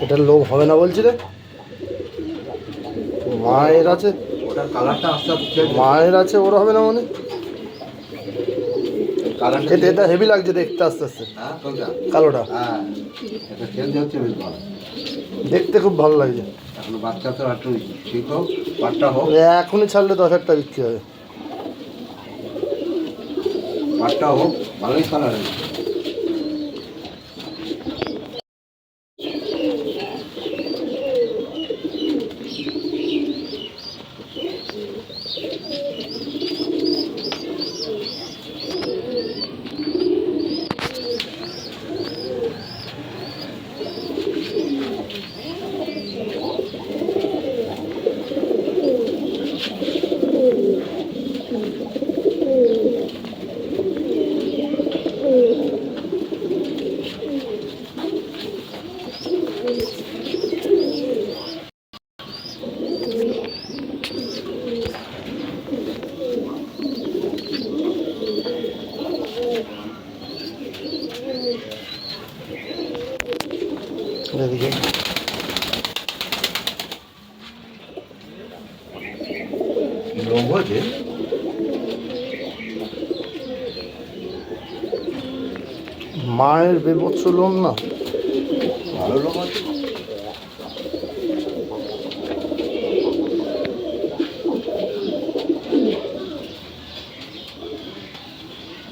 এটার লোভ হবে না বলছি রে। মায়ের আছে, ওটার কালারটা আস্তে আস্তে মায়ের আছে, ওর হবে না মানে। কালারটা এটা হেভি লাগছে দেখতে আস্তে আস্তে। হ্যাঁ কোনটা? কালোটা হ্যাঁ, এটা চেঞ্জ হচ্ছে বেশ ভালো। দেখতে খুব ভালো লাগছে। এখন বাচ্চা তো একটু ঠিক হোক, পাটটা হোক, এখনই ছাড়লে 10,000 বিক্রি হবে। পাটটা হোক, ভালোই কালার হবে। এদিকে লোভ হয়েছে, মায়ের বেবৎস লোম না। ভালো লোভ আছে।